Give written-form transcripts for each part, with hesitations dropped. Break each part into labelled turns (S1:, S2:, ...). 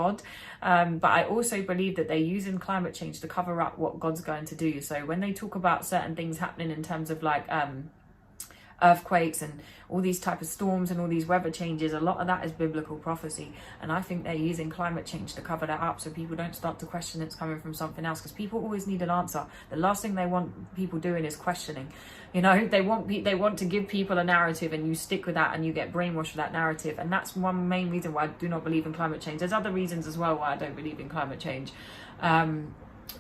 S1: God. But I also believe that they're using climate change to cover up what God's going to do. So when they talk about certain things happening in terms of like earthquakes and all these type of storms and all these weather changes, a lot of that is biblical prophecy, and I think they're using climate change to cover that up so people don't start to question it's coming from something else, because people always need an answer. The last thing they want people doing is questioning. You know, they want to give people a narrative, and you stick with that and you get brainwashed with that narrative. And that's one main reason why I do not believe in climate change. There's other reasons as well why I don't believe in climate change,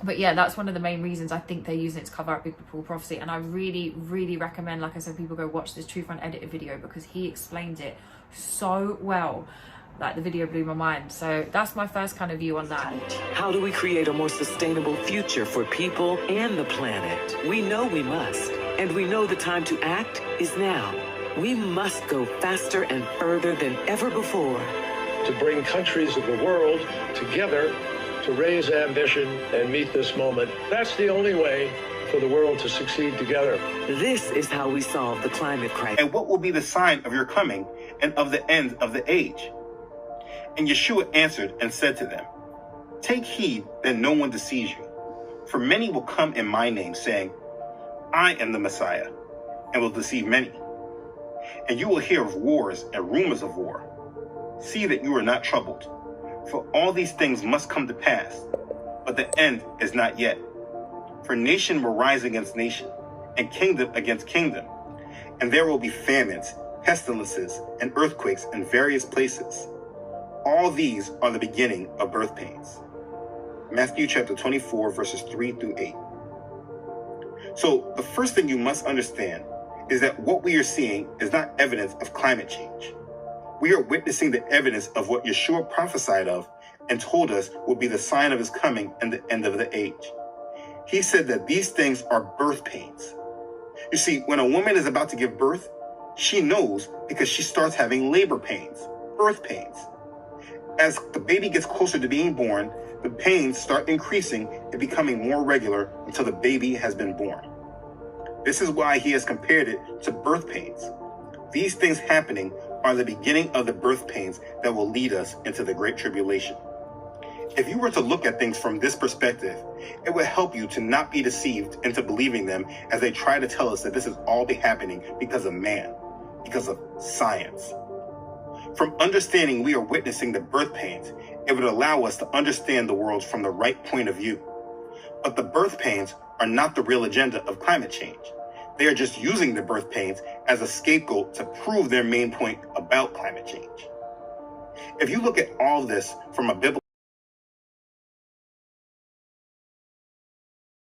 S1: but yeah, that's one of the main reasons. I think they're using it to cover up biblical prophecy. And I really, really recommend, like I said, people go watch this Truth Unedited video, because he explains it so well. Like, the video blew my mind. So that's my first kind of view on that.
S2: How do we create a more sustainable future for people and the planet? We know we must, and we know the time to act is now. We must go faster and further than ever before.
S3: To bring countries of the world together to raise ambition and meet this moment. That's the only way for the world to succeed together.
S2: This is how we solve the climate crisis.
S4: And what will be the sign of your coming and of the end of the age? And Yeshua answered and said to them, take heed that no one deceives you. For many will come in my name, saying, I am the Messiah, and will deceive many. And you will hear of wars and rumors of war. See that you are not troubled. For all these things must come to pass, but the end is not yet. For nation will rise against nation, and kingdom against kingdom, and there will be famines, pestilences, and earthquakes in various places. All these are the beginning of birth pains. Matthew chapter 24, verses 3 through 8. So the first thing you must understand is that what we are seeing is not evidence of climate change. We are witnessing the evidence of what Yeshua prophesied of and told us would be the sign of his coming and the end of the age. He said that these things are birth pains. You see, when a woman is about to give birth, she knows because she starts having labor pains, birth pains. As the baby gets closer to being born, the pains start increasing and becoming more regular until the baby has been born. This is why he has compared it to birth pains. These things happening are the beginning of the birth pains that will lead us into the Great Tribulation. If you were to look at things from this perspective, it would help you to not be deceived into believing them as they try to tell us that this is all be happening because of man, because of science. From understanding we are witnessing the birth pains, it would allow us to understand the world from the right point of view. But the birth pains are not the real agenda of climate change. They are just using the birth pains as a scapegoat to prove their main point about climate change. If you look at all this from a biblical